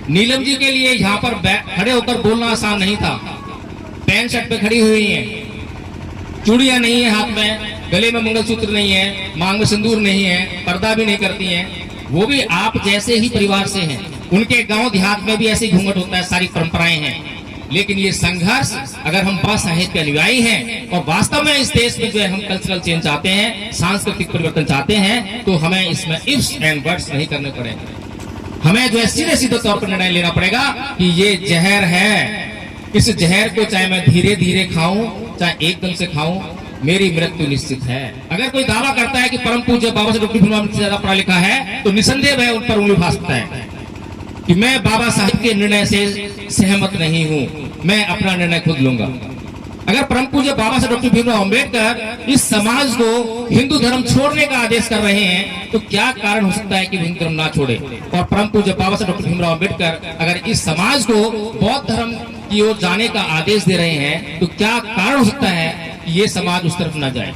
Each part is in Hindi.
नीलम जी के लिए यहाँ पर खड़े होकर बोलना आसान नहीं था। पैंट शर्ट पे खड़ी हुई हैं, चूड़ियां नहीं है हाथ में, गले में मंगलसूत्र नहीं है, मांग में सिंदूर नहीं है, पर्दा भी नहीं करती हैं। वो भी आप जैसे ही परिवार से हैं। उनके गांव देहात में भी ऐसे घूंघट होता है, सारी परंपराएं हैं। लेकिन ये संघर्ष, अगर हम बाबा साहेब के अनुयायी हैं और वास्तव में इस देश में जो है हम कल्चरल चेंज चाहते हैं, सांस्कृतिक परिवर्तन चाहते हैं, तो हमें इसमें इफ्स एंड बट्स नहीं करने पड़ेंगे। हमें जो है सीधे सीधे तौर पर निर्णय लेना पड़ेगा कि ये जहर है, इस जहर को चाहे मैं धीरे धीरे खाऊं चाहे एकदम से खाऊं, मेरी मृत्यु निश्चित है। अगर कोई दावा करता है कि परम पूज्य बाबा साहेब डॉक्टर भीमराव अम्बेडकर से ज्यादा पढ़ा लिखा है, तो निसंदेह वह उन पर उंगली उठा सकता है कि मैं बाबा साहेब के निर्णय से सहमत नहीं हूं, मैं अपना निर्णय खुद लूंगा। अगर परम पूज्य बाबा साहेब डॉक्टर भीमराव अम्बेडकर इस समाज को हिंदू धर्म छोड़ने का आदेश कर रहे हैं, तो क्या कारण हो सकता है कि हिंदू धर्म ना छोड़े? और परम पूज्य बाबा साहेब डॉक्टर भीमराव अम्बेडकर अगर इस समाज को बौद्ध धर्म की ओर जाने का आदेश दे रहे हैं, तो क्या कारण हो सकता है कि ये समाज उस तरफ ना जाए?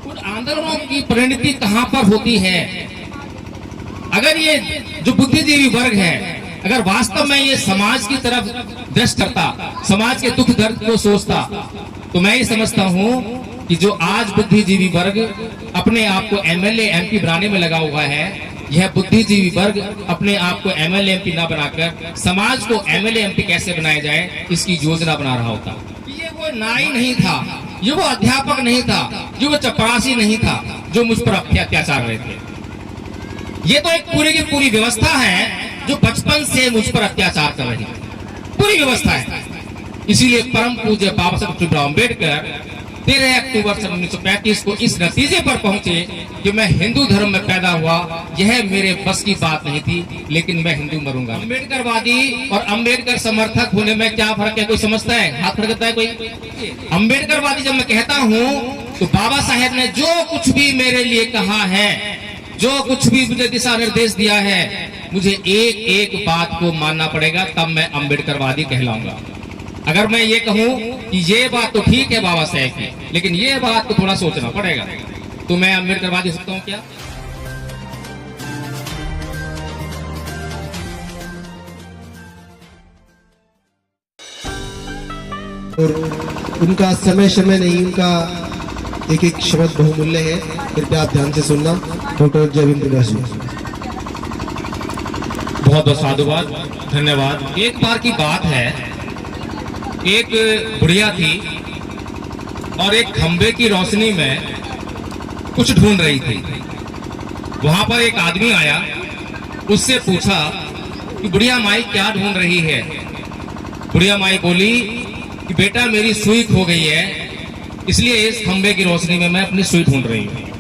उन आंदोलनों की परिणति कहां पर होती है? अगर ये जो बुद्धिजीवी वर्ग है, अगर वास्तव में ये समाज की तरफ दृष्टि करता, समाज के दुख दर्द को सोचता, तो मैं ये समझता हूं कि जो आज बुद्धिजीवी वर्ग अपने आप को एमएलए एमपी बनाने में लगा हुआ है, यह बुद्धिजीवी वर्ग अपने आप को एमएलए एमपी ना बनाकर समाज को एमएलए एमपी कैसे बनाया जाए, इसकी योजना बना रहा होता। ये वो नाई नहीं था, ये वो अध्यापक नहीं था, ये वो चपरासी नहीं था जो मुझ पर अत्याचार रहे थे। ये तो एक पूरी की पूरी व्यवस्था है जो बचपन से मुझ पर अत्याचार कर रही है, पूरी व्यवस्था है। इसीलिए परम पूज्य बाबा साहेब डॉक्टर भीमराव अम्बेडकर 13 अक्टूबर 1935 को इस नतीजे पर पहुंचे कि मैं हिंदू धर्म में पैदा हुआ, यह मेरे बस की बात नहीं थी, लेकिन मैं हिंदू मरूंगा। अम्बेडकरवादी और अम्बेडकर समर्थक होने में क्या फर्क है? कोई समझता है? हाथ फड़कता है कोई? अम्बेडकरवादी जब मैं कहता हूं, तो बाबा साहेब ने जो कुछ भी मेरे लिए कहा है, जो कुछ भी मुझे दिशा निर्देश दिया है, मुझे एक एक बात को मानना पड़ेगा, तब मैं अम्बेडकरवादी कहलाऊंगा। अगर मैं ये कहूं कि ये बात तो ठीक है बाबा साहेब की, लेकिन ये बात को थोड़ा सोचना पड़ेगा, तो मैं अम्बेडकरवादी हो सकता हूं क्या? और उनका समय समय नहीं, उनका एक एक शब्द बहुमूल्य है। कृपया आप ध्यान से सुनना। डॉक्टर जयवीन प्रकाश जी, बहुत बहुत साधुवाद, धन्यवाद। एक बार की बात है, एक बुढ़िया थी और एक खंबे की रोशनी में कुछ ढूंढ रही थी। वहां पर एक आदमी आया, उससे पूछा कि बुढ़िया माई क्या ढूंढ रही है? बुढ़िया माई बोली कि बेटा मेरी सुई खो गई है, इसलिए इस खंबे की रोशनी में मैं अपनी सुई ढूंढ रही हूँ।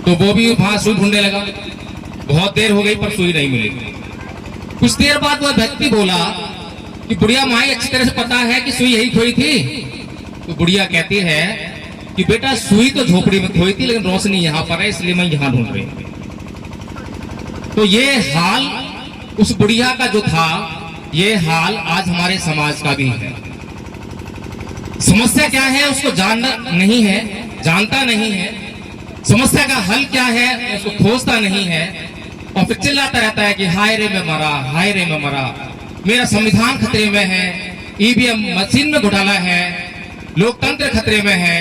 तो वो भी वहां सुई ढूंढने लगा। बहुत देर हो गई पर सुई नहीं मिली। कुछ देर बाद वह व्यक्ति बोला कि बुढ़िया माई अच्छी तरह से पता है कि सुई यही खोई थी? तो बुढ़िया कहती है कि बेटा सुई तो झोपड़ी में खोई थी, लेकिन रोशनी यहाँ पर है, इसलिए मैं यहाँ ढूंढ रही हूँ। तो ये हाल उस बुढ़िया का जो था, ये हाल आज हमारे समाज का भी है। समस्या क्या है उसको जानना नहीं है, जानता नहीं है। समस्या का हल क्या है उसको खोजता नहीं है, और फिर चिल्लाता रहता है कि हाय रे मैं मरा, हाय रे मैं मरा, मेरा संविधान खतरे में है, ईवीएम मशीन में घोटाला है, लोकतंत्र खतरे में है,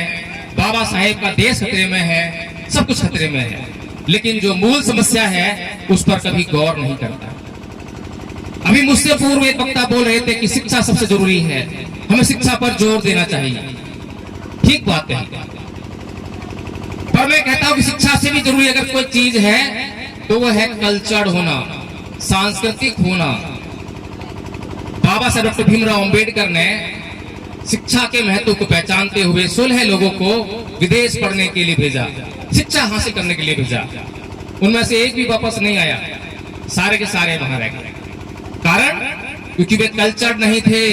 बाबा साहेब का देश खतरे में है, सब कुछ खतरे में है। लेकिन जो मूल समस्या है उस पर कभी गौर नहीं करता। अभी मुझसे पूर्व एक वक्ता बोल रहे थे कि शिक्षा सबसे जरूरी है, हमें शिक्षा पर जोर देना चाहिए। ठीक बात है, पर मैं कहता हूं कि शिक्षा से भी जरूरी अगर कोई चीज है तो वो है कल्चर्ड होना, सांस्कृतिक होना। बाबा साहेब डॉक्टर भीमराव अम्बेडकर ने शिक्षा के महत्व को पहचानते हुए 16 लोगों को विदेश पढ़ने के लिए भेजा, शिक्षा हासिल करने के लिए भेजा। उनमें से एक भी वापस नहीं आया, सारे के सारे वहां रह गए। कारण क्योंकि वे कल्चर्ड नहीं थे।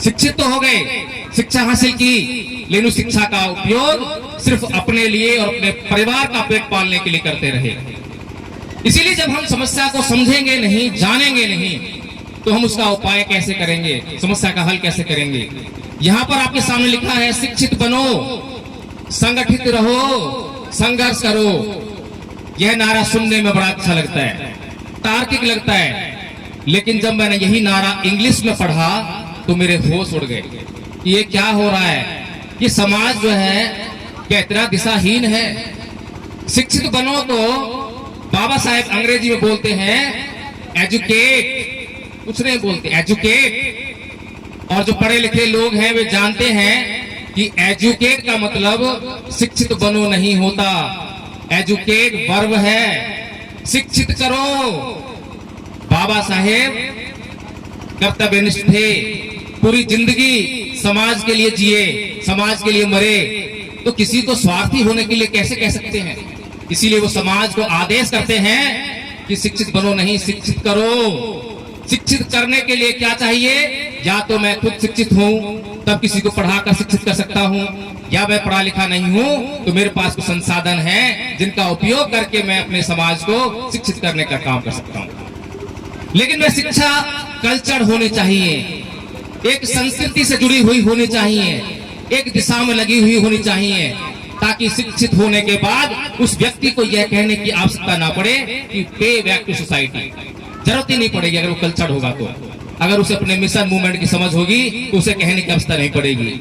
शिक्षित तो हो गए, शिक्षा हासिल की, लेकिन उस शिक्षा का उपयोग सिर्फ अपने लिए और अपने परिवार का पेट पालने के लिए करते रहे। इसीलिए जब हम समस्या को समझेंगे नहीं, जानेंगे नहीं, तो हम उसका उपाय कैसे करेंगे, समस्या का हल कैसे करेंगे? यहाँ पर आपके सामने लिखा है, शिक्षित बनो, संगठित रहो, संघर्ष करो। यह नारा सुनने में बड़ा अच्छा लगता है, तार्किक लगता है, लेकिन जब मैंने यही नारा इंग्लिश में पढ़ा तो मेरे होश उड़ गए कि ये क्या हो रहा है। ये समाज जो है क्या इतना दिशाहीन है। शिक्षित बनो तो बाबा साहेब अंग्रेजी में बोलते हैं एजुकेट, कुछ नहीं बोलते एजुकेट। और जो पढ़े लिखे लोग हैं वे जानते हैं कि एजुकेट का मतलब शिक्षित बनो नहीं होता। एजुकेट वर्ब है, शिक्षित करो। बाबा साहेब कर्तव्यनिष्ठ थे, पूरी जिंदगी समाज के लिए जिए, समाज के लिए मरे, तो किसी को स्वार्थी होने के लिए कैसे कह सकते हैं। इसीलिए वो समाज को आदेश करते हैं कि शिक्षित बनो नहीं, शिक्षित करो। शिक्षित करने के लिए क्या चाहिए, या तो मैं खुद शिक्षित हूं तब किसी को पढ़ाकर शिक्षित कर सकता हूं, या मैं पढ़ा लिखा नहीं हूं तो मेरे पास कुछ संसाधन है जिनका उपयोग करके मैं अपने समाज को शिक्षित करने का काम कर सकता हूं। लेकिन वह शिक्षा कल्चर होनी चाहिए, एक संस्कृति से जुड़ी हुई होनी चाहिए, एक दिशा में लगी हुई होनी चाहिए, ताकि शिक्षित होने के बाद उस व्यक्ति को यह कहने की आवश्यकता ना पड़े कि पे बैक टू सोसाइटी। जरूरत ही नहीं पड़ेगी अगर वो कल्चर होगा तो। अगर उसे अपने मिशन मूवमेंट की समझ होगी तो उसे कहने की आवश्यकता नहीं पड़ेगी।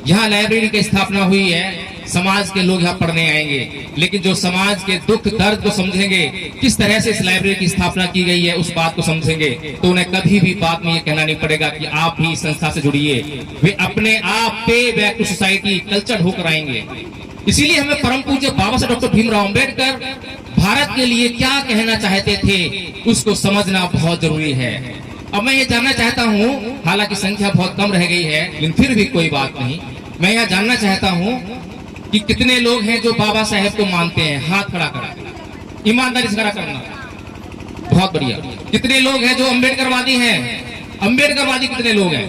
यहाँ लाइब्रेरी की स्थापना हुई है, समाज के लोग यहाँ पढ़ने आएंगे, लेकिन जो समाज के दुख दर्द को समझेंगे, किस तरह से इस लाइब्रेरी की स्थापना की गई है उस बात को समझेंगे, तो उन्हें कभी भी बात में ये कहना नहीं पड़ेगा कि आप भी इस संस्था से जुड़िए। वे अपने आप पे बैक टू सोसाइटी कल्चर होकर आएंगे। इसीलिए हमें परम पूज्य बाबा साहब डॉक्टर भीमराव अंबेडकर भारत के लिए क्या कहना चाहते थे उसको समझना बहुत जरूरी है। अब मैं ये जानना चाहता हूँ, हालांकि संख्या बहुत कम रह गई है लेकिन फिर भी कोई बात नहीं, मैं यह जानना चाहता हूँ कि कितने लोग हैं जो बाबा साहेब को मानते हैं। हाथ खड़ा करा, ईमानदारी से खड़ा करना, बहुत बढ़िया। कितने लोग हैं जो अम्बेडकरवादी हैं, अम्बेडकरवादी कितने लोग हैं?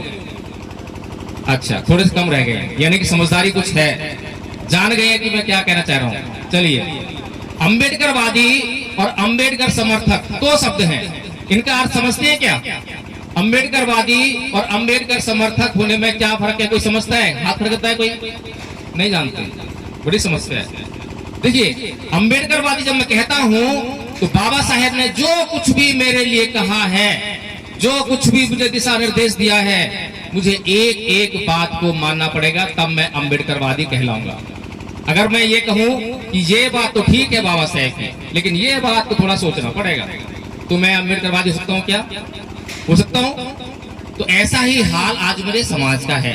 अच्छा, थोड़े से कम रह गए, यानी कि समझदारी कुछ है, जान गए कि मैं क्या कहना चाह रहा हूँ। चलिए, अम्बेडकरवादी और अम्बेडकर समर्थक दो शब्द हैं, इनका अर्थ समझते हैं क्या? अम्बेडकरवादी और अम्बेडकर समर्थक होने में क्या फर्क है, कोई समझता है? हाथ खड़ा करता है कोई? नहीं जानते, बड़ी समस्या है। देखिए, अम्बेडकरवादी जब मैं कहता हूं तो बाबा साहेब ने जो कुछ भी मेरे लिए कहा है, जो कुछ भी मुझे दिशा निर्देश दिया है, मुझे एक एक बात को मानना पड़ेगा, तब मैं अम्बेडकरवादी कहलाऊंगा। अगर मैं ये कहूं कि ये बात तो ठीक है बाबा साहेब की, लेकिन ये बात को थोड़ा सोचना पड़ेगा, तो मैं अम्बेडकरवादी हो सकता हूं क्या? हो सकता हूं? तो ऐसा ही हाल आज मेरे समाज का है।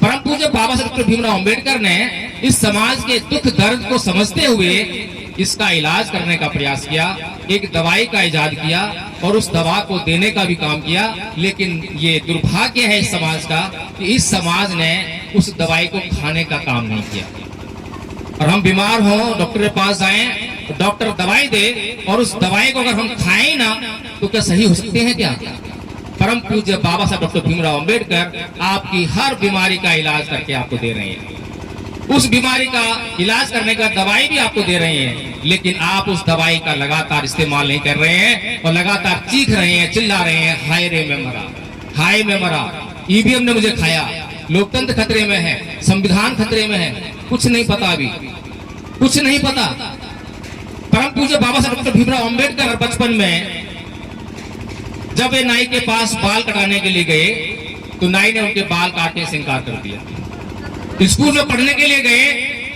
परम पूज्य बाबा साहब डॉक्टर भीमराव अंबेडकर ने इस समाज के दुख दर्द को समझते हुए इसका इलाज करने का प्रयास किया, एक दवाई का इजाद किया और उस दवा को देने का भी काम किया। लेकिन ये दुर्भाग्य है इस समाज का कि इस समाज ने उस दवाई को खाने का काम नहीं किया। और हम बीमार हो, डॉक्टर के पास जाएं, तो डॉक्टर दवाई दे और उस दवाई को अगर हम खाएं ना तो क्या सही हो सकते हैं क्या? परम पूज्य बाबा साहब डॉक्टर भीमराव अंबेडकर आपकी हर बीमारी का इलाज करके आपको दे रहे हैं, उस बीमारी का इलाज करने का दवाई भी आपको दे रहे हैं, लेकिन आप उस दवाई का लगातार इस्तेमाल नहीं कर रहे हैं और लगातार चीख रहे हैं, चिल्ला रहे हैं, हाय रे मैं मरा, हाय मैं मरा, ईवीएम ने मुझे खाया, लोकतंत्र खतरे में है, संविधान खतरे में है। कुछ नहीं पता, अभी कुछ नहीं पता। परम पूज्य बाबा साहब डॉक्टर भीमराव अंबेडकर बचपन में जब वे नाई के पास बाल कटाने के लिए गए तो नाई ने उनके बाल काटने से इंकार कर दिया। स्कूल में पढ़ने के लिए गए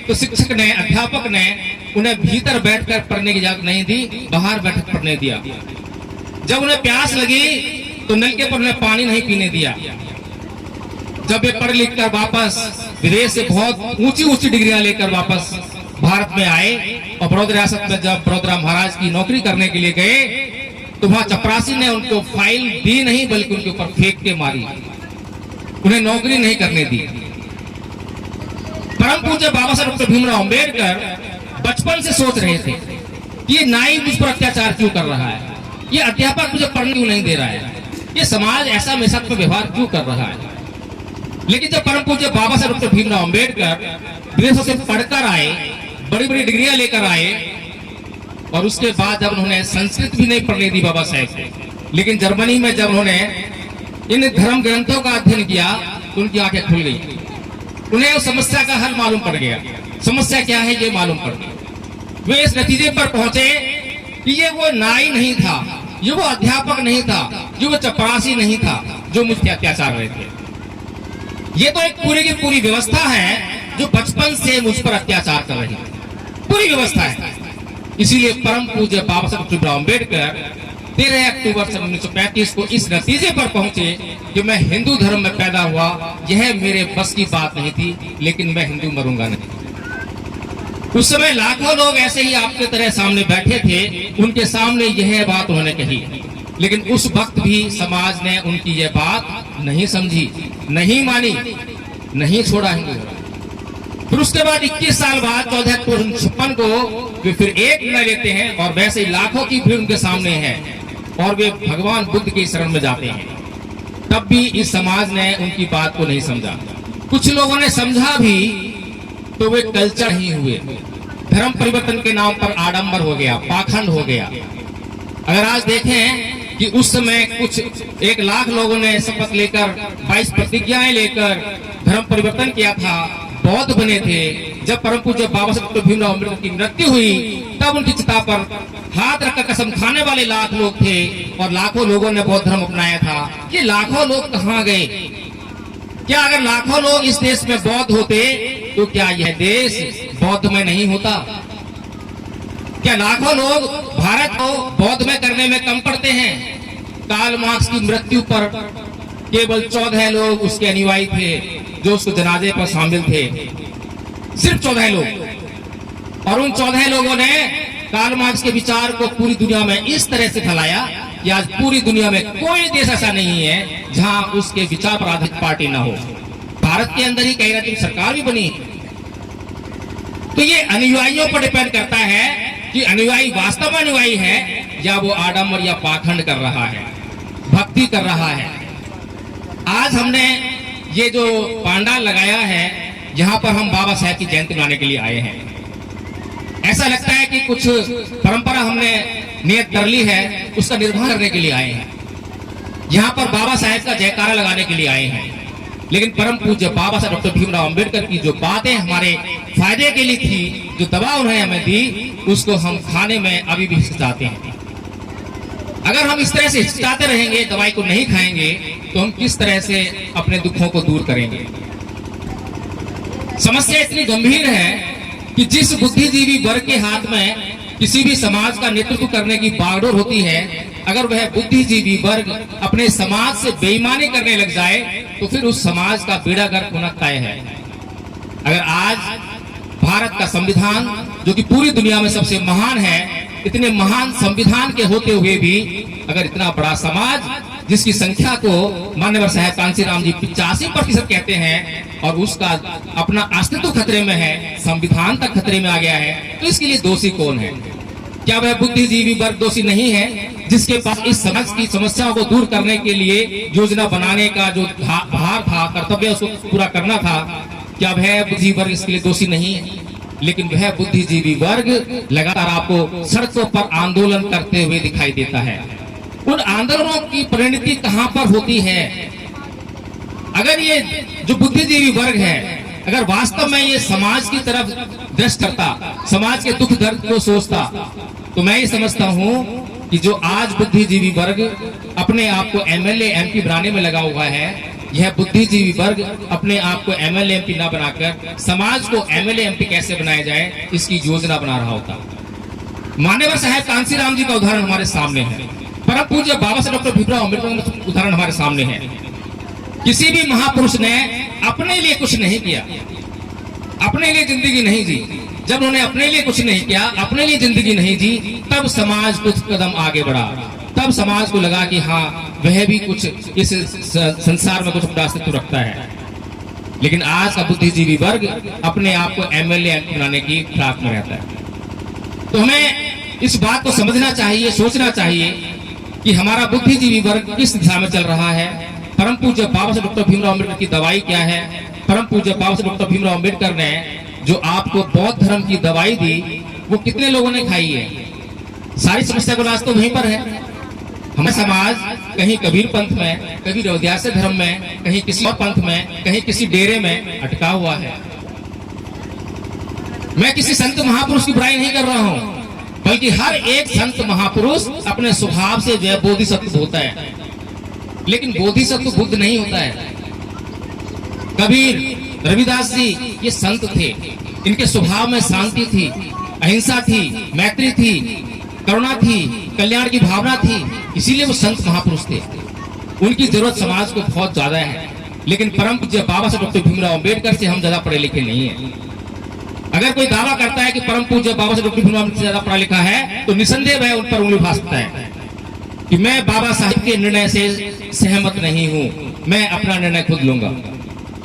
तो शिक्षक ने, अध्यापक ने उन्हें भीतर बैठकर पढ़ने की इजाजत नहीं दी, बाहर बैठकर पढ़ने दिया। जब उन्हें प्यास लगी तो नलके पर उन्हें पानी नहीं पीने दिया। जब वे पढ़ लिख कर वापस विदेश से बहुत ऊंची ऊंची डिग्रियां लेकर वापस भारत में आए और बड़ौदा रियासत में जब बड़ौदा महाराज की नौकरी करने के लिए गए तो वहां चपरासी ने उनको फाइल दी नहीं बल्कि उनके ऊपर फेंक के मारी, उन्हें नौकरी नहीं करने दी। परम पूज्य बाबा साहब डॉक्टर भीमराव अंबेडकर बचपन से सोच रहे थे कि ये नाई मुझ पर अत्याचार क्यों कर रहा है, ये अध्यापक मुझे पढ़ने क्यों नहीं दे रहा है, ये समाज ऐसा मेरे साथ में व्यवहार क्यों कर रहा है। लेकिन जब परम पूज्य बाबा साहब डॉक्टर भीमराव अंबेडकर विदेशों से पढ़कर आए, बड़ी बड़ी डिग्रियां लेकर आए और उसके बाद जब उन्होंने संस्कृत भी नहीं पढ़ने दी बाबा साहेब को, लेकिन जर्मनी में जब उन्होंने इन धर्म ग्रंथों का अध्ययन किया तो उनकी आंखें खुल गई, उन्हें उस समस्या का हल मालूम पड़ गया, समस्या क्या है ये मालूम पड़ गया। वे इस नतीजे पर पहुंचे कि ये वो नाई नहीं था, ये वो अध्यापक नहीं था, ये वो चपरासी नहीं था जो मुझ पे अत्याचार रहे थे। ये तो एक पूरी की पूरी व्यवस्था है जो बचपन से मुझ पर अत्याचार कर रही है, पूरी व्यवस्था है। इसीलिए परम पूज्य बाबा साहब डॉक्टर भीमराव अम्बेडकर 13 अक्टूबर 1935 को इस नतीजे पर पहुंचे कि मैं हिंदू धर्म में पैदा हुआ, यह मेरे बस की बात नहीं थी, लेकिन मैं हिंदू मरूंगा नहीं। उस समय लाखों लोग ऐसे ही आपके तरह सामने बैठे थे, उनके सामने यह बात उन्होंने कही, लेकिन उस वक्त भी समाज ने उनकी यह बात नहीं समझी, नहीं मानी, नहीं छोड़ा हिंदू धर्म। फिर उसके बाद 21 साल बाद 14 अक्टूबर 1956 को वे फिर एक निर्णय लेते हैं और वैसे ही लाखों की भीड़ उनके सामने है और वे भगवान बुद्ध की शरण में जाते हैं। तब भी इस समाज ने उनकी बात को नहीं समझा। कुछ लोगों ने समझा भी तो वे कल्चर ही हुए। धर्म परिवर्तन के नाम पर आडंबर हो गया, पाखंड हो गया। अगर आज देखें कि उस समय कुछ 1 लाख लोगों ने शपथ लेकर 22 प्रतिज्ञाएं लेकर धर्म परिवर्तन किया था, बौद्ध बने थे। जब परम पूज्य बाबा साहब डॉक्टर भीमराव अम्बेडकर की मृत्यु हुई तब उनकी चिता पर हाथ रखकर कसम खाने वाले लाख लोग थे और लाखों लोगों ने बौद्ध धर्म अपनाया था। ये लाखों लोग कहाँ गए? क्या अगर लाखों लोग इस देश में बौद्ध होते तो क्या यह देश बौद्ध में नहीं होता? क्या लाखों लोग भारत को बौद्ध में करने में कम पड़ते हैं? कार्ल मार्क्स की मृत्यु पर केवल 14 लोग उसके अनुयायी थे जो उसके जनाजे पर शामिल थे, सिर्फ 14 लोग। और उन 14 लोगों ने कार्ल मार्क्स के विचार को पूरी दुनिया में इस तरह से फैलाया कि आज पूरी दुनिया में कोई देश ऐसा नहीं है जहां उसके विचार पर आधारित पार्टी ना हो। भारत के अंदर ही कई राज्यों की सरकार भी बनी। तो ये अनुयायियों पर डिपेंड करता है कि अनुयायी वास्तव में अनुयायी है या वो आडंबर या पाखंड कर रहा है, भक्ति कर रहा है। आज हमने ये जो पांडाल लगाया है, यहाँ पर हम बाबा साहेब की जयंती मनाने के लिए आए हैं। ऐसा लगता है कि कुछ परंपरा हमने नियत कर ली है, उसका निर्वहन करने के लिए आए हैं। यहाँ पर बाबा साहेब का जयकारा लगाने के लिए आए हैं। लेकिन परम पूज्य बाबा साहब डॉक्टर भीमराव अम्बेडकर की जो बातें हमारे फायदे के लिए थी, जो दवा उन्होंने हमें दी, उसको हम खाने में अभी भी हिचकिचाते हैं। अगर हम इस तरह से हिचकिचाते रहेंगे, दवाई को नहीं खाएंगे, तो हम किस तरह से अपने दुखों को दूर करेंगे? समस्या इतनी गंभीर है कि जिस बुद्धिजीवी वर्ग के हाथ में किसी भी समाज का नेतृत्व करने की बागडोर होती है, अगर वह बुद्धिजीवी वर्ग अपने समाज से बेईमानी करने लग जाए तो फिर उस समाज का बेड़ा गर्क होना तय है। अगर आज भारत का संविधान, जो कि पूरी दुनिया में सबसे महान है, इतने महान संविधान के होते हुए भी अगर इतना बड़ा समाज जिसकी संख्या को माननीय साहब कांसीराम जी 85% कहते हैं और उसका अपना अस्तित्व खतरे में है, संविधान तक खतरे में आ गया है, तो इसके लिए दोषी कौन है? क्या वह बुद्धिजीवी वर्ग दोषी नहीं है जिसके पास इस समाज की समस्याओं को दूर करने के लिए योजना बनाने का जो भार था, कर्तव्य उसको पूरा करना था? क्या वह बुद्धिजीवी वर्ग इसके लिए दोषी नहीं है? लेकिन वह बुद्धिजीवी वर्ग लगातार आपको सड़कों पर आंदोलन करते हुए दिखाई देता है। उन आंदोलनों की परिणति कहां पर होती है? अगर ये जो बुद्धिजीवी वर्ग है, अगर वास्तव में ये समाज की तरफ दृष्टि करता, समाज के दुख दर्द को सोचता, तो मैं ये समझता हूं कि जो आज बुद्धिजीवी वर्ग अपने आप को एमएलए एमपी बनाने में लगा हुआ है, यह बुद्धिजीवी वर्ग अपने आप को एमएलए एमपी ना बनाकर समाज को एमएलए एमपी कैसे बनाया जाए, इसकी योजना बना रहा होता। मान्यवर साहब कांसीराम जी का उदाहरण हमारे सामने है। परम पूज्य बाबा साहब डॉक्टर भीमराव अम्बेडकर का उदाहरण हमारे सामने है। किसी भी महापुरुष ने अपने लिए कुछ नहीं किया, अपने लिए जिंदगी नहीं जी। जब उन्होंने अपने लिए कुछ नहीं किया, अपने लिए जिंदगी नहीं जी, तब समाज कुछ कदम आगे बढ़ा। तब समाज को लगा कि हाँ, वह भी कुछ इस संसार में कुछ अपना अस्तित्व रखता है। लेकिन आज का बुद्धिजीवी वर्ग अपने आप को एमएलए एमपी बनाने की फिराक में रहता है। तो हमें इस बात को समझना चाहिए, सोचना चाहिए कि हमारा बुद्धिजीवी वर्ग किस दिशा में चल रहा है। परम पूज्य बाबा साहब डॉक्टर भीमराव अम्बेडकर की दवाई क्या है? परम पूज्य बाबा साहब डॉक्टर भीमराव अम्बेडकर ने जो आपको बौद्ध धर्म की दवाई दी, वो कितने लोगों ने खाई है? सारी समस्या का इलाज तो वहीं पर है। हमारा समाज कहीं कबीर पंथ में, कभी रौद्यास्य धर्म में, कहीं किसी और पंथ में, कहीं किसी डेरे में अटका हुआ है। मैं किसी संत महापुरुष की बुराई नहीं कर रहा हूं, बल्कि हर एक संत महापुरुष अपने स्वभाव से जो है बोधिसत्व होता है, लेकिन बोधिसत्व बुद्ध नहीं होता है। कबीर, रविदास जी ये संत थे, इनके स्वभाव में शांति थी, अहिंसा थी, मैत्री थी, करुणा थी, कल्याण की भावना थी, इसीलिए वो संत महापुरुष थे। उनकी जरूरत समाज को बहुत ज्यादा है, लेकिन परम पूज्य बाबा साहब डॉक्टर भीमराव अंबेडकर से हम ज्यादा पढ़े लिखे नहीं है। अगर कोई दावा करता है कि परम पूज्य बाबा साहब डॉक्टर भीमराव से ज्यादा पढ़ा लिखा है, तो निसंदेह वह उन पर उंगली उठा सकता है कि मैं बाबा साहब के निर्णय से सहमत नहीं हूं, मैं अपना निर्णय खुद लूंगा।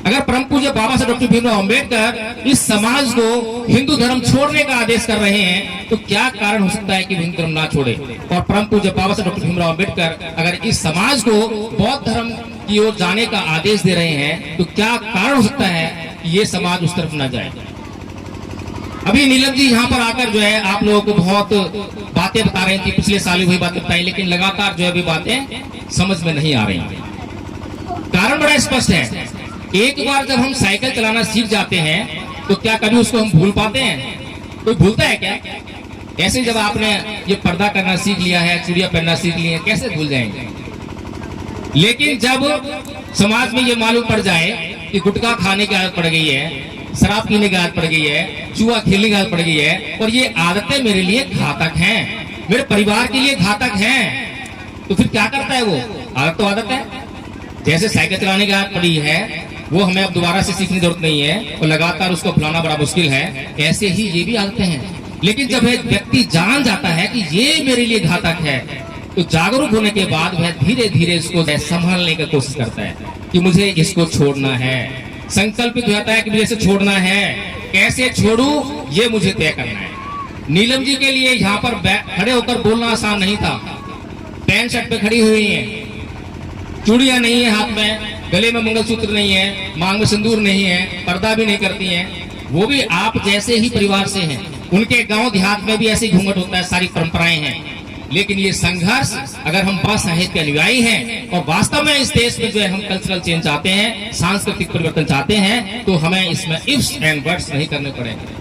अगर परम पूज्य बाबा साहब डॉक्टर भीमराव अंबेडकर इस समाज को हिंदू धर्म छोड़ने का आदेश कर रहे हैं, तो क्या कारण हो सकता है कि हिंदू धर्म ना छोड़े? और परम पूज्य बाबा साहब डॉक्टर भीमराव अंबेडकर अगर इस समाज को बौद्ध धर्म की ओर जाने का आदेश दे रहे हैं, तो क्या कारण हो सकता है कि ये समाज उस तरफ ना जाए? अभी नीलम जी यहाँ पर आकर जो है आप लोगों को बहुत बातें बता रही थी, पिछले साल वही बातें बताई, लेकिन लगातार जो है अभी बातें समझ में नहीं आ रही। कारण बड़ा स्पष्ट है। एक बार जब हम साइकिल चलाना सीख जाते हैं, तो क्या कभी उसको हम भूल पाते हैं? कोई भूलता है क्या? ऐसे जब आपने ये पर्दा करना सीख लिया है, चूड़ियां पहनना सीख ली है, कैसे भूल जाएंगे? लेकिन जब समाज में ये मालूम पड़ जाए कि गुटखा खाने की आदत पड़ गई है, शराब पीने की आदत पड़ गई है, जुआ खेलने की आदत पड़ गई है, और ये आदतें मेरे लिए घातक हैं, मेरे परिवार के लिए घातक हैं, तो फिर क्या करता है वो? आदत तो आदत है। जैसे साइकिल चलाने की आदत पड़ी है, वो हमें अब दोबारा से सीखने की जरूरत नहीं है, और लगातार उसको भुलाना बड़ा मुश्किल है। ऐसे ही ये भी आदतें हैं। लेकिन जब एक व्यक्ति जान जाता है कि ये मेरे लिए घातक है, तो जागरूक होने के बाद वह धीरे धीरे इसको संभालने की कोशिश करता है कि मुझे इसको छोड़ना है। संकल्पित हो जाता है कि मुझे इसे छोड़ना है। कैसे छोड़ूं, ये मुझे तय करना है। नीलम जी के लिए यहाँ पर खड़े होकर बोलना आसान नहीं था। पैंट शर्ट पे खड़ी हुई हैं, चूड़ियां नहीं है हाथ में, गले में मंगलसूत्र नहीं है, मांग में सिंदूर नहीं है, पर्दा भी नहीं करती हैं। वो भी आप जैसे ही परिवार से हैं। उनके गांव देहात में भी ऐसे घूंघट होता है, सारी परंपराएं हैं। लेकिन ये संघर्ष, अगर हम बाबा साहेब के अनुयायी हैं और वास्तव में इस देश में जो है हम कल्चरल चेंज चाहते हैं, सांस्कृतिक परिवर्तन चाहते हैं, तो हमें इसमें इफ्स एंड बट्स नहीं करने पड़ेंगे।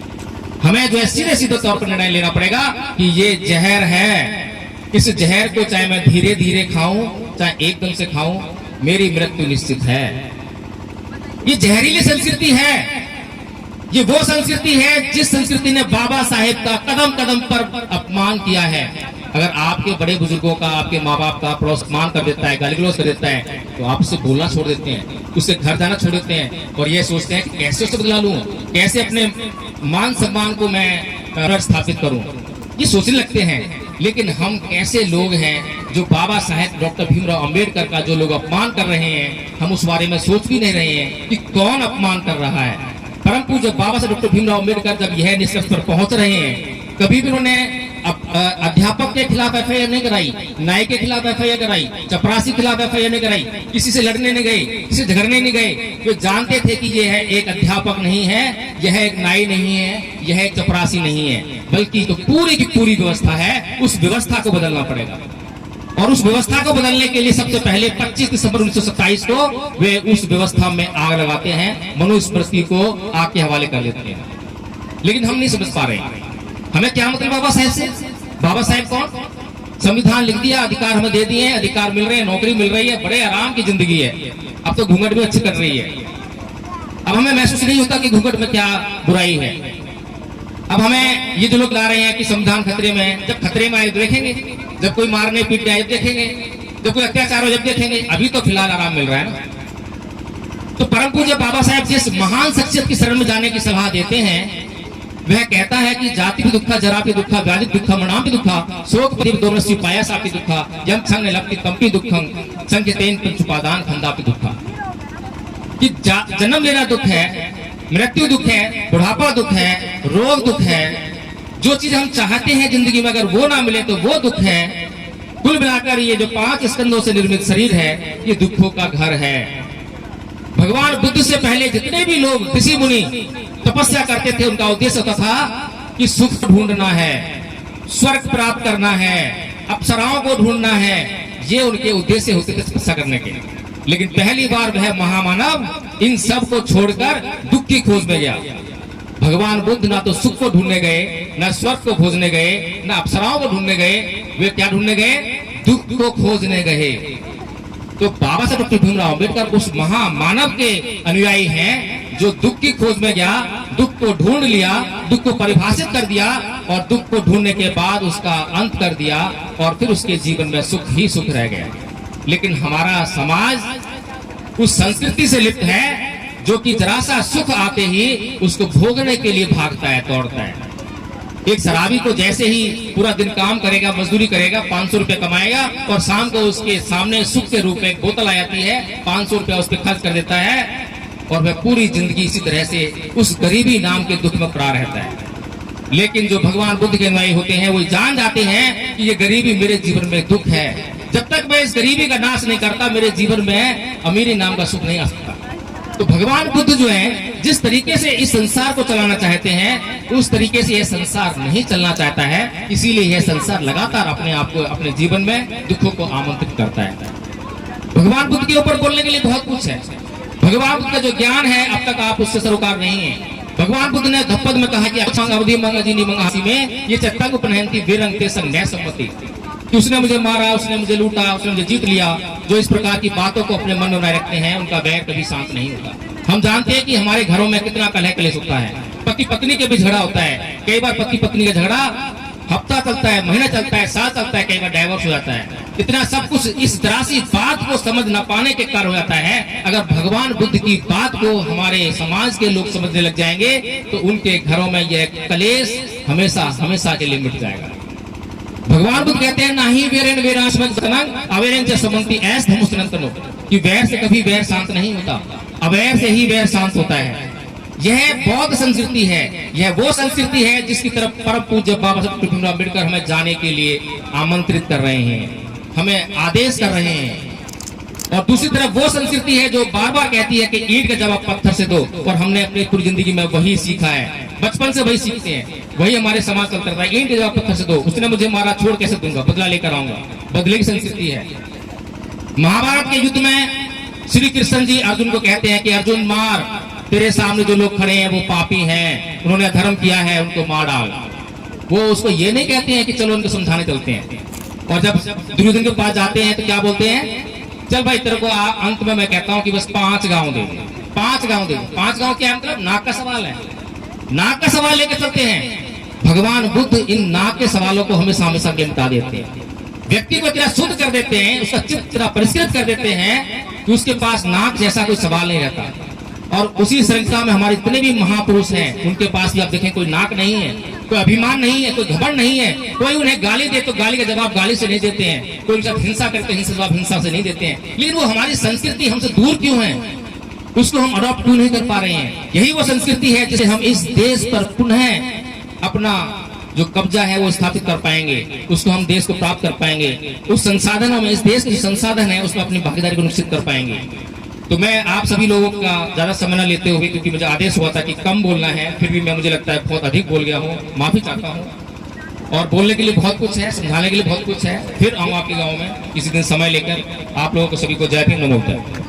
हमें जो है सीधे सीधे तौर पर निर्णय लेना पड़ेगा कि ये जहर है। इस जहर को चाहे मैं धीरे धीरे खाऊं, चाहे एकदम से खाऊं, मेरी मृत्यु निश्चित है। ये जहरीली संस्कृति है। ये वो संस्कृति है जिस संस्कृति ने बाबा साहेब का कदम कदम पर अपमान किया है। अगर आपके बड़े बुजुर्गों का, आपके माँ बाप का अपमान कर देता है, गाली गलौज कर देता है, तो आपसे बोलना छोड़ देते हैं, उससे घर जाना छोड़ देते हैं, और ये सोचते हैं कि कैसे उसे बदला लूं, कैसे अपने मान सम्मान को मैं स्थापित करूं, ये सोचने लगते हैं। लेकिन हम ऐसे लोग हैं जो बाबा साहेब डॉक्टर भीमराव अंबेडकर का जो लोग अपमान कर रहे हैं, हम उस बारे में सोच भी नहीं रहे हैं कि कौन अपमान कर रहा है। परम पूज्य बाबा साहेब डॉक्टर भीमराव अंबेडकर जब यह निष्कर्ष पर पहुंच रहे हैं, कभी भी उन्होंने अध्यापक के खिलाफ एफआईआर नहीं कराई, नाई के खिलाफ एफआईआर कराई, चपरासी के खिलाफ एफआईआर नहीं कराई, किसी से लड़ने नहीं गए, किसी से झगड़ने नहीं गए। वे जानते थे कि यह है एक अध्यापक नहीं है, यह एक नाई नहीं है, यह एक चपरासी नहीं है, बल्कि तो पूरी की पूरी व्यवस्था है। उस व्यवस्था को बदलना पड़ेगा, और उस व्यवस्था को बदलने के लिए सबसे पहले 25 दिसंबर 1927 को वे उस व्यवस्था में आग लगाते हैं, मनुस्मृति को आग के हवाले कर देते हैं। लेकिन हम नहीं समझ पा रहे हमें क्या मतलब बाबा साहेब से। बाबा साहेब कौन? संविधान लिख दिया, अधिकार हमें दे दिए, अधिकार मिल रहे हैं, नौकरी मिल रही है, बड़े आराम की जिंदगी है। अब तो घूंघट भी अच्छी कर रही है। अब हमें महसूस नहीं होता कि घूंघट में क्या बुराई है। अब हमें ये जो लोग ला रहे हैं कि संविधान खतरे में है, जब खतरे में आए तो देखेंगे, जब कोई मारने पीटने आए देखेंगे, जब कोई अत्याचार हो जब देखेंगे। अभी तो फिलहाल आराम मिल रहा है ना। तो परम पूज्य बाबा साहेब जिस महान शख्सियत की शरण में जाने की सलाह देते हैं, वह कहता है कि जाति भी दुखा, जरा भी दुखा, व्याधि दुखा, मनाम भी दुखा, शोक पति दोनसी पायसा भी दुखा, यम संग लपति कंपी दुखं, संकेतेन पंचुपादान खंदा भी दुखा। कि जन्म लेना दुख है, मृत्यु दुख है, बुढ़ापा दुख है, रोग दुख है। जो चीज हम चाहते हैं जिंदगी में अगर वो ना मिले तो वो दुख है। कुल मिलाकर ये जो 5 स्कंदों से निर्मित शरीर है, ये दुखों का घर है। भगवान बुद्ध से पहले जितने भी लोग ऋषि मुनि तपस्या करते थे, उनका उद्देश्य होता था कि सुख ढूंढना है, स्वर्ग प्राप्त करना है, अप्सराओं को ढूंढना है। ये उनके उद्देश्य होते थे तपस्या करने के। लेकिन पहली बार वह महामानव इन सब को छोड़कर दुख की खोज में गया। भगवान बुद्ध ना तो सुख को ढूंढने गए, न स्वर्ग को खोजने गए, न अप्सराओं को ढूंढने गए, वे क्या ढूंढने गए? दुख को खोजने गए। तो बाबा साहब डॉक्टर भीमराव अम्बेडकर उस महामानव के अनुयायी हैं जो दुख की खोज में गया, दुख को ढूंढ लिया, दुख को परिभाषित कर दिया और दुख को ढूंढने के बाद उसका अंत कर दिया और फिर उसके जीवन में सुख ही सुख रह गया। लेकिन हमारा समाज उस संस्कृति से लिप्त है जो कि जरा सा सुख आते ही उसको भोगने के लिए भागता है, दौड़ता है। एक शराबी को जैसे ही पूरा दिन काम करेगा, मजदूरी करेगा, 500 रुपए कमाएगा और शाम को उसके सामने सुख के रूप में एक बोतल आ जाती है, 500 रुपया उस पर खर्च कर देता है और वह पूरी जिंदगी इसी तरह से उस गरीबी नाम के दुख में पड़ा रहता है। लेकिन जो भगवान बुद्ध के अनुयायी होते हैं वो जान जाते हैं कि ये गरीबी मेरे जीवन में दुख है, जब तक मैं इस गरीबी का नाश नहीं करता मेरे जीवन में अमीरी नाम का सुख नहीं आ सकता। तो भगवान बुद्ध जो है जिस तरीके से इस संसार को चलाना चाहते हैं उस तरीके से यह संसार नहीं चलना चाहता है, इसीलिए यह संसार लगातार अपने आप को अपने जीवन में दुखों को आमंत्रित करता है। भगवान बुद्ध के ऊपर बोलने के लिए बहुत कुछ है। भगवान बुद्ध का जो ज्ञान है अब तक आप उससे सरोकार नहीं है। भगवान बुद्ध ने धप्पद में कहा कि अवधि मंगाजीनी मंगासी में ये चट्टा को पहनती बेरंग ते संग सम्मति कि उसने मुझे मारा, उसने मुझे लूटा, उसने मुझे जीत लिया। जो इस प्रकार की बातों को अपने मन में बनाए रखते हैं उनका बैर कभी शांत नहीं होता। हम जानते हैं कि हमारे घरों में कितना कलह कलेश होता है, पति पत्नी के भी झगड़ा होता है। कई बार पति पत्नी का झगड़ा हफ्ता चलता है, महीना चलता है, साल चलता है, कई बार डाइवोर्स हो जाता है। इतना सब कुछ इस तरह से बात को समझ न पाने के कारण हो जाता है। अगर भगवान बुद्ध की बात को हमारे समाज के लोग समझने लग जाएंगे तो उनके घरों में यह कलेश हमेशा हमेशा के लिए मिट जाएगा। भगवान बुद्ध कहते हैं नाही वेरेन वेरास्मक अवेरेन से समंती ऐस धमुस्तनंतनो कि वैर से कभी वैर शांत नहीं होता, अवैर से ही वैर शांत होता है। यह बौद्ध संस्कृति है, यह वो संस्कृति है जिसकी तरफ परम पूज्य बाबा साहब डॉक्टर भीमराव अम्बेडकर हमें जाने के लिए आमंत्रित कर रहे हैं, हमें आदेश कर रहे हैं। और दूसरी तरफ वो संस्कृति है जो बार बार कहती है कि ईंट का जवाब पत्थर से दो, और हमने अपनी पूरी जिंदगी में वही सीखा है, बचपन से वही सीखते हैं, वही हमारे समाज चलता रहता है। ईंट का जवाब पत्थर से दो, उसने मुझे मारा छोड़ कैसे दूंगा, बदला लेकर आऊंगा, बदले की संस्कृति है। महाभारत के युद्ध में श्री कृष्ण जी अर्जुन को कहते हैं कि अर्जुन मार, तेरे सामने जो लोग खड़े हैं वो पापी हैं, उन्होंने अधर्म किया है, उनको मार डाल। वो उसको ये नहीं कहते हैं कि चलो उनको समझाने चलते हैं। और जब दुर्योधन के पास जाते हैं तो क्या बोलते हैं, चल भाई तेरे को अंत में मैं कहता हूं कि बस 5 गांव दे, 5 गांव दे। 5 गांव क्या मतलब? नाक का सवाल है, नाक का सवाल लेकर चलते हैं। भगवान बुद्ध इन नाक के सवालों को हमेशा हमेशा मिटा देते हैं, व्यक्ति को इतना शुद्ध कर देते हैं, उसका चित्त इतना परिष्कृत कर देते हैं कि उसके पास नाक जैसा कोई सवाल नहीं रहता। और उसी श्रृंखला में हमारे इतने भी महापुरुष हैं, उनके पास भी आप देखें कोई नाक नहीं है, कोई अभिमान नहीं है, कोई घमंड नहीं है। कोई उन्हें गाली दे तो गाली का जवाब गाली से नहीं देते हैं, कोई उनका हिंसा करते हिंसा जवाब हिंसा से नहीं देते हैं। लेकिन वो हमारी संस्कृति हमसे दूर क्यों है, उसको हम अडॉप्ट क्यों नहीं कर पा रहे हैं? यही वो संस्कृति है जिसे हम इस देश पर पुनः अपना जो कब्जा है वो स्थापित कर पाएंगे, उसको हम देश को प्राप्त कर पाएंगे, उस संसाधनों में, इस देश के जो संसाधन है उसमें अपनी भागीदारी को निश्चित कर पाएंगे। तो मैं आप सभी लोगों का ज्यादा समय न लेते हुए, क्योंकि मुझे आदेश हुआ था कि कम बोलना है, फिर भी मैं मुझे लगता है बहुत अधिक बोल गया हूँ, माफी चाहता हूँ। और बोलने के लिए बहुत कुछ है, समझाने के लिए बहुत कुछ है। फिर आऊँ आपके गाँव में किसी दिन समय लेकर। आप लोगों को सभी को जय भीम, नमो बुद्धाय।